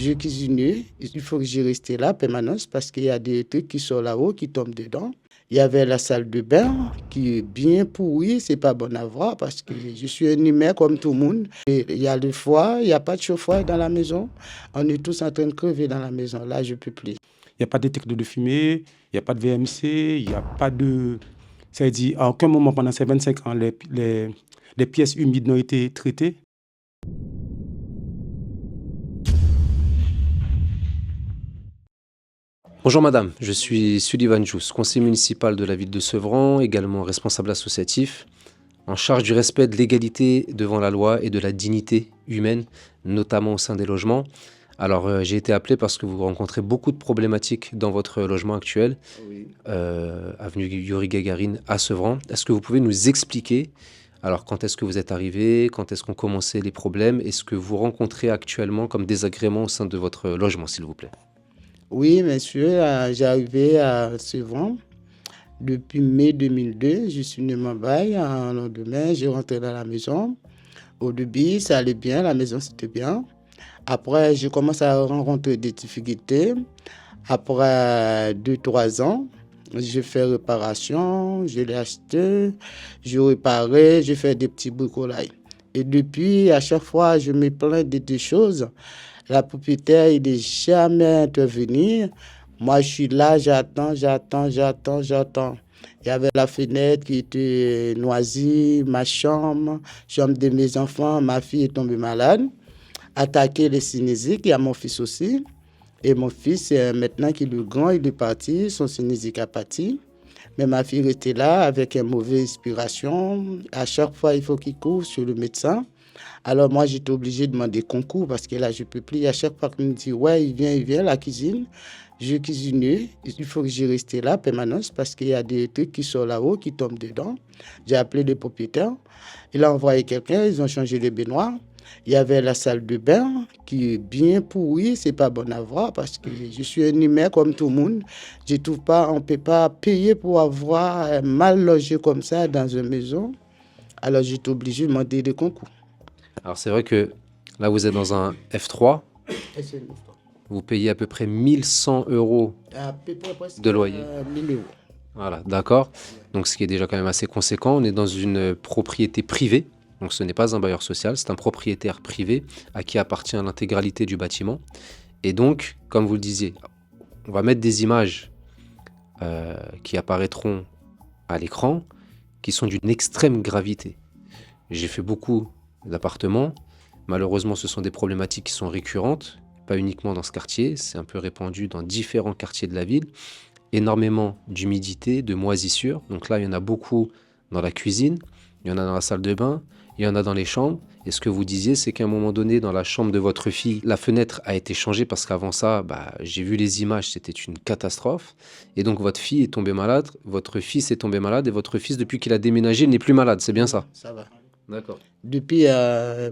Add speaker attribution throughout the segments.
Speaker 1: Je cuisinais, il faut que je reste là, permanence, parce qu'il y a des trucs qui sont là-haut, qui tombent dedans. Il y avait la salle de bain qui est bien pourrie, c'est pas bon à voir parce que je suis un humain comme tout le monde. Et il y a le foie, il n'y a pas de chauffe-eau dans la maison. On est tous en train de crever dans la maison. Là, je peux plus.
Speaker 2: Il n'y a pas de détecteur de fumée, il n'y a pas de VMC, il n'y a pas de... Ça veut dire, à aucun moment pendant ces 25 ans, les pièces humides n'ont été traitées.
Speaker 3: Bonjour madame, je suis Sullivan Jous, conseiller municipal de la ville de Sevran, également responsable associatif, en charge du respect de l'égalité devant la loi et de la dignité humaine, notamment au sein des logements. Alors j'ai été appelé parce que vous rencontrez beaucoup de problématiques dans votre logement actuel,
Speaker 1: Oui.
Speaker 3: avenue Yuri Gagarin à Sevran. Est-ce que vous pouvez nous expliquer alors quand est-ce que vous êtes arrivé, quand est-ce qu'ont commencé les problèmes et ce que vous rencontrez actuellement comme désagrément au sein de votre logement, s'il vous plaît?
Speaker 1: Oui, monsieur, j'ai arrivé à Sevran depuis mai 2002. Je suis né Mumbai. En lendemain, j'ai rentré dans la maison. Au début, ça allait bien, la maison c'était bien. Après, je commence à rencontrer des difficultés. Après 2, 3 ans, j'ai fait réparation, je l'ai acheté, j'ai réparé, j'ai fait des petits bricolages. Et depuis, à chaque fois, je me plains de des choses. La propriétaire, il n'est jamais intervenu. Moi, je suis là, j'attends. Il y avait la fenêtre qui était noisée, ma chambre de mes enfants, ma fille est tombée malade, attaqué les sinésiques, il y a mon fils aussi. Et mon fils, maintenant qu'il est grand, il est parti, son sinésique a parti. Mais ma fille était là avec une mauvaise respiration. À chaque fois, il faut qu'il court sur le médecin. Alors moi, j'étais obligé de demander concours parce que là, je ne peux plus. À chaque fois qu'il me dit, ouais, il vient à la cuisine. Je cuisine, il faut que je reste là, permanence, parce qu'il y a des trucs qui sont là-haut, qui tombent dedans. J'ai appelé le propriétaire. Il a envoyé quelqu'un, ils ont changé les baignoires. Il y avait la salle de bain qui est bien pourrie, c'est pas bon à voir parce que je suis un humain comme tout le monde. Je trouve pas, on peut pas payer pour avoir mal logé comme ça dans une maison. Alors j'étais obligé de demander des concours.
Speaker 3: Alors c'est vrai que là vous êtes dans un F3,
Speaker 1: Et c'est une histoire.
Speaker 3: vous payez à peu près 1100 euros
Speaker 1: À peu près presque
Speaker 3: de loyer.
Speaker 1: 1000 euros.
Speaker 3: Voilà, d'accord. Donc ce qui est déjà quand même assez conséquent. On est dans une propriété privée. Donc ce n'est pas un bailleur social, c'est un propriétaire privé à qui appartient l'intégralité du bâtiment. Et donc, comme vous le disiez, on va mettre des images qui apparaîtront à l'écran qui sont d'une extrême gravité. J'ai fait beaucoup d'appartements. Malheureusement, ce sont des problématiques qui sont récurrentes, pas uniquement dans ce quartier, c'est un peu répandu dans différents quartiers de la ville. Énormément d'humidité, de moisissures. Donc là, il y en a beaucoup dans la cuisine, il y en a dans la salle de bain, il y en a dans les chambres. Et ce que vous disiez, c'est qu'à un moment donné, dans la chambre de votre fille, la fenêtre a été changée parce qu'avant ça, j'ai vu les images, c'était une catastrophe. Et donc votre fille est tombée malade, votre fils est tombé malade et votre fils, depuis qu'il a déménagé, n'est plus malade. C'est bien ça?
Speaker 1: Ça va.
Speaker 3: D'accord.
Speaker 1: Depuis,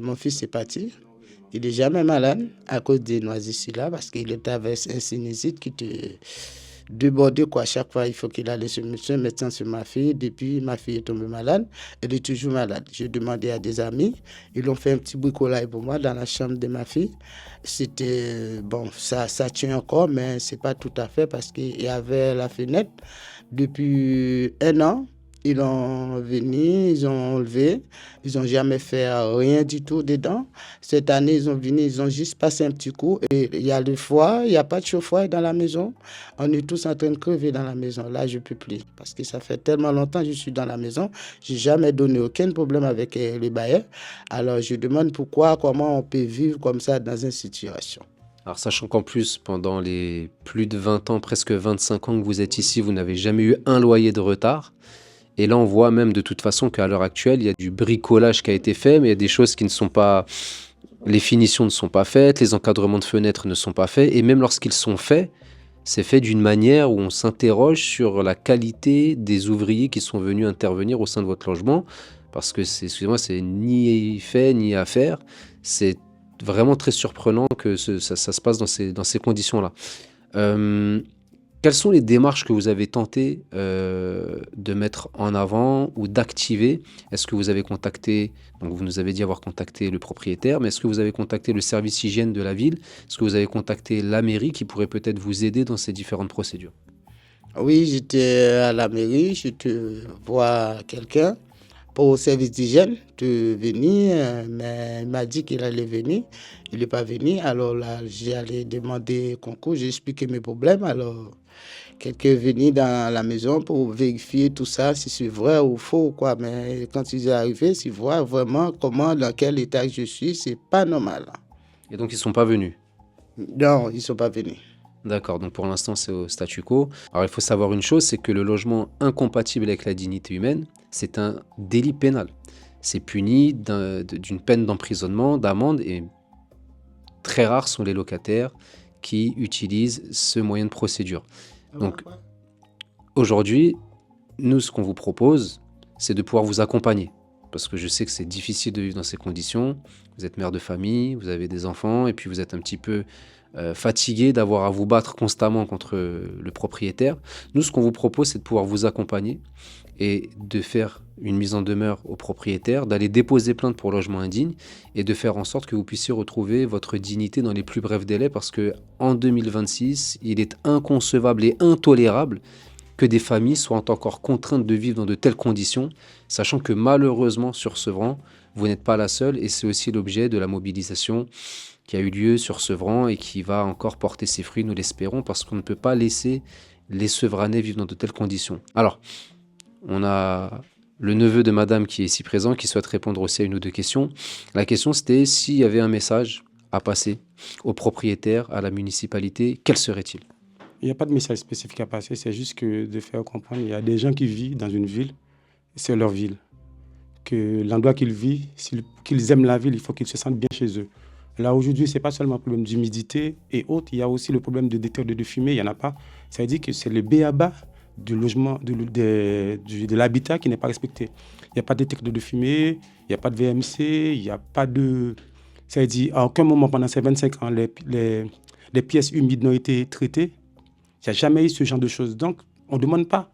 Speaker 1: mon fils est parti. Il n'est jamais malade à cause des noisissures là parce qu'il est avec un sinusite qui te débordait quoi. Chaque fois, il faut qu'il aille chez le médecin sur ma fille. Depuis, ma fille est tombée malade. Elle est toujours malade. J'ai demandé à des amis. Ils ont fait un petit bricolage pour moi dans la chambre de ma fille. C'était, bon, ça tient encore, mais c'est pas tout à fait parce qu'il y avait la fenêtre. Depuis 1 an, ils ont venu, ils ont enlevé, ils n'ont jamais fait rien du tout dedans. Cette année, ils ont venu, ils ont juste passé un petit coup. Et il y a le foie, il n'y a pas de chauffe-eau dans la maison. On est tous en train de crever dans la maison. Là, je ne peux plus. Parce que ça fait tellement longtemps que je suis dans la maison. Je n'ai jamais donné aucun problème avec les bailleurs. Alors, je demande pourquoi, comment on peut vivre comme ça dans une situation.
Speaker 3: Alors sachant qu'en plus, pendant les plus de 20 ans, presque 25 ans que vous êtes ici, vous n'avez jamais eu un loyer de retard. Et là, on voit même de toute façon qu'à l'heure actuelle, il y a du bricolage qui a été fait, mais il y a des choses qui ne sont pas... Les finitions ne sont pas faites, les encadrements de fenêtres ne sont pas faits, et même lorsqu'ils sont faits, c'est fait d'une manière où on s'interroge sur la qualité des ouvriers qui sont venus intervenir au sein de votre logement, parce que c'est, excusez-moi, c'est ni fait ni à faire. C'est vraiment très surprenant que ça se passe dans ces conditions-là. Euh, Quelles sont les démarches que vous avez tenté de mettre en avant ou d'activer? Est-ce que vous avez contacté, donc vous nous avez dit avoir contacté le propriétaire, mais est-ce que vous avez contacté le service hygiène de la ville? Est-ce que vous avez contacté la mairie qui pourrait peut-être vous aider dans ces différentes procédures?
Speaker 1: Oui, j'étais à la mairie, je te vois quelqu'un pour le service d'hygiène de venir, mais il m'a dit qu'il allait venir. Il n'est pas venu. Alors là, j'ai allé demander concours, j'ai expliqué mes problèmes. Alors, quelqu'un est venu dans la maison pour vérifier tout ça, si c'est vrai ou faux, quoi. Mais quand il est arrivé, il voit vraiment dans quel état je suis, c'est pas normal.
Speaker 3: Et donc ils ne sont pas venus?
Speaker 1: Non, ils sont pas venus.
Speaker 3: D'accord, donc pour l'instant c'est au statu quo. Alors il faut savoir une chose, c'est que le logement incompatible avec la dignité humaine, c'est un délit pénal. C'est puni d'une peine d'emprisonnement, d'amende, et très rares sont les locataires qui utilisent ce moyen de procédure. Donc aujourd'hui, nous ce qu'on vous propose, c'est de pouvoir vous accompagner. Parce que je sais que c'est difficile de vivre dans ces conditions. Vous êtes mère de famille, vous avez des enfants, et puis vous êtes un petit peu fatigué d'avoir à vous battre constamment contre le propriétaire. Nous, ce qu'on vous propose, c'est de pouvoir vous accompagner et de faire une mise en demeure au propriétaire, d'aller déposer plainte pour logement indigne et de faire en sorte que vous puissiez retrouver votre dignité dans les plus brefs délais, parce qu'en 2026, il est inconcevable et intolérable que des familles soient encore contraintes de vivre dans de telles conditions, sachant que malheureusement sur Sevran, vous n'êtes pas la seule, et c'est aussi l'objet de la mobilisation qui a eu lieu sur Sevran et qui va encore porter ses fruits, nous l'espérons, parce qu'on ne peut pas laisser les Sevranais vivre dans de telles conditions. Alors, on a le neveu de madame qui est ici présent, qui souhaite répondre aussi à une ou deux questions. La question, c'était s'il y avait un message à passer au propriétaire, à la municipalité, quel serait-il?
Speaker 2: Il n'y a pas de message spécifique à passer, c'est juste que de faire comprendre, il y a des gens qui vivent dans une ville, c'est leur ville. Que l'endroit qu'ils vivent, qu'ils aiment la ville, il faut qu'ils se sentent bien chez eux. Là, aujourd'hui, ce n'est pas seulement un problème d'humidité et autres, il y a aussi le problème de détecteur de fumée, il n'y en a pas. Ça veut dire que c'est le b.a.-ba du logement, de l'habitat qui n'est pas respecté. Il n'y a pas de détecteur de fumée, il n'y a pas de VMC, il n'y a pas de... Ça veut dire, à aucun moment pendant ces 25 ans, les pièces humides n'ont été traitées. Il n'y a jamais eu ce genre de choses. Donc, on ne demande pas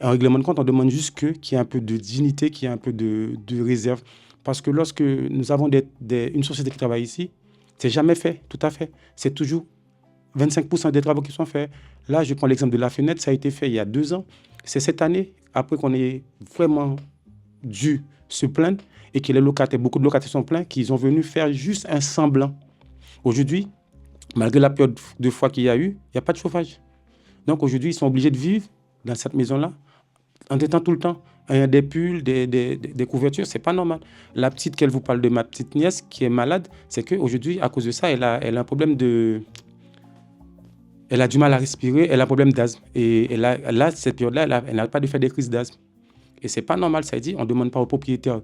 Speaker 2: un règlement de compte, on demande juste qu'il y ait un peu de dignité, qu'il y ait un peu de réserve. Parce que lorsque nous avons une société qui travaille ici, c'est jamais fait, tout à fait. C'est toujours 25% des travaux qui sont faits. Là, je prends l'exemple de la fenêtre, ça a été fait il y a 2 ans. C'est cette année, après qu'on ait vraiment dû se plaindre et que beaucoup de locataires sont plaints, qu'ils ont venu faire juste un semblant. Aujourd'hui, malgré la période de froid qu'il y a eu, il n'y a pas de chauffage. Donc aujourd'hui, ils sont obligés de vivre dans cette maison-là en étant tout le temps. Il y a des pulls, des couvertures, c'est pas normal. La petite qu'elle vous parle de, ma petite nièce qui est malade, c'est qu'aujourd'hui, à cause de ça, elle a un problème elle a du mal à respirer, elle a un problème d'asthme. Et là, cette période-là, elle n'arrête pas de faire des crises d'asthme. Et c'est pas normal, ça veut dire, on ne demande pas au propriétaire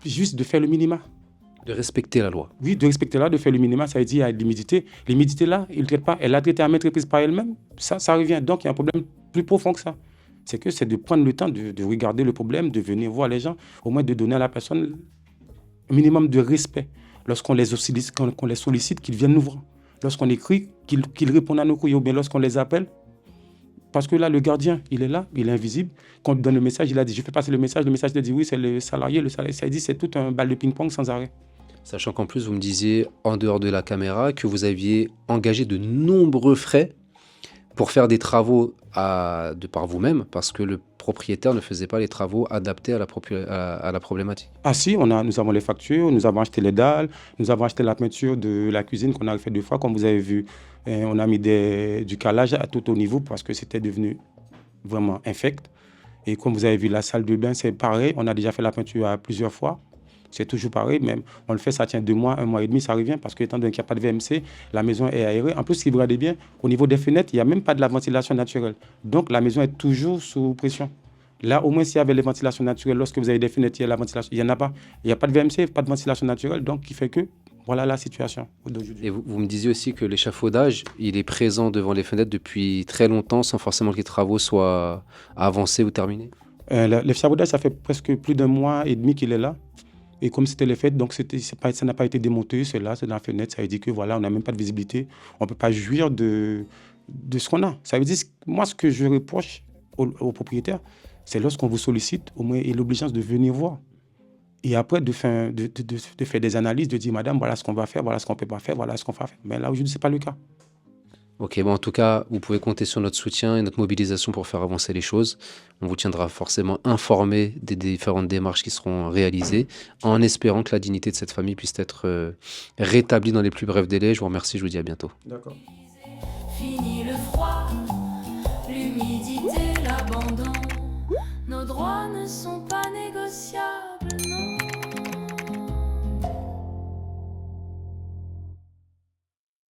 Speaker 2: juste de faire le minima.
Speaker 3: De respecter la loi.
Speaker 2: Oui, de respecter la loi, de faire le minima, ça veut dire il y a l'humidité. L'humidité là, il ne traite pas. Elle l'a traité à maintes reprises par elle-même. Ça revient. Donc, il y a un problème plus profond que ça. C'est de prendre le temps de regarder le problème, de venir voir les gens, au moins de donner à la personne un minimum de respect. Lorsqu'on les sollicite, qu'ils viennent nous voir. Lorsqu'on écrit, qu'ils répondent à nos courriers, ou bien lorsqu'on les appelle. Parce que là, le gardien, il est là, il est invisible. Quand on lui donne le message, il a dit, je fais passer le message il dit, oui, c'est le salarié, ça dit, c'est tout un bal de ping-pong sans arrêt.
Speaker 3: Sachant qu'en plus, vous me disiez, en dehors de la caméra, que vous aviez engagé de nombreux frais pour faire des travaux de par vous-même, parce que le propriétaire ne faisait pas les travaux adaptés à la problématique.
Speaker 2: Ah si, nous avons les factures, nous avons acheté les dalles, nous avons acheté la peinture de la cuisine qu'on a fait 2 fois, comme vous avez vu. On a mis du calage à tout au niveau parce que c'était devenu vraiment infect. Et comme vous avez vu, la salle de bain, c'est pareil. On a déjà fait la peinture à plusieurs fois. C'est toujours pareil, même on le fait, ça tient 2 mois, 1 mois et demi, ça revient parce que étant donné qu'il n'y a pas de VMC, la maison est aérée. En plus, si vous regardez bien, au niveau des fenêtres, il n'y a même pas de la ventilation naturelle. Donc la maison est toujours sous pression. Là, au moins, s'il y avait les ventilations naturelles, lorsque vous avez des fenêtres, il y a la ventilation. Il n'y en a pas. Il n'y a pas de VMC, pas de ventilation naturelle, donc qui fait que voilà la situation d'aujourd'hui.
Speaker 3: Et vous me disiez aussi que l'échafaudage, il est présent devant les fenêtres depuis très longtemps, sans forcément que les travaux soient avancés ou terminés.
Speaker 2: L'échafaudage, ça fait presque plus d'1 mois et demi qu'il est là. Et comme c'était les fêtes, donc ça n'a pas été démonté, c'est là, c'est dans la fenêtre, ça veut dire que voilà, on n'a même pas de visibilité, on ne peut pas jouir de de ce qu'on a. Ça veut dire, moi, ce que je reproche aux propriétaires, c'est lorsqu'on vous sollicite, au moins, il y a l'obligeance de venir voir. Et après, de faire des analyses, de dire, madame, voilà ce qu'on va faire, voilà ce qu'on ne peut pas faire, voilà ce qu'on va faire. Mais là, aujourd'hui, ce n'est pas le cas.
Speaker 3: Ok, bon, en tout cas, vous pouvez compter sur notre soutien et notre mobilisation pour faire avancer les choses. On vous tiendra forcément informé des différentes démarches qui seront réalisées, en espérant que la dignité de cette famille puisse être rétablie dans les plus brefs délais. Je vous remercie, je vous dis à bientôt.
Speaker 2: D'accord.
Speaker 4: Fini le froid, l'humidité, l'abandon. Nos droits ne sont pas négociables.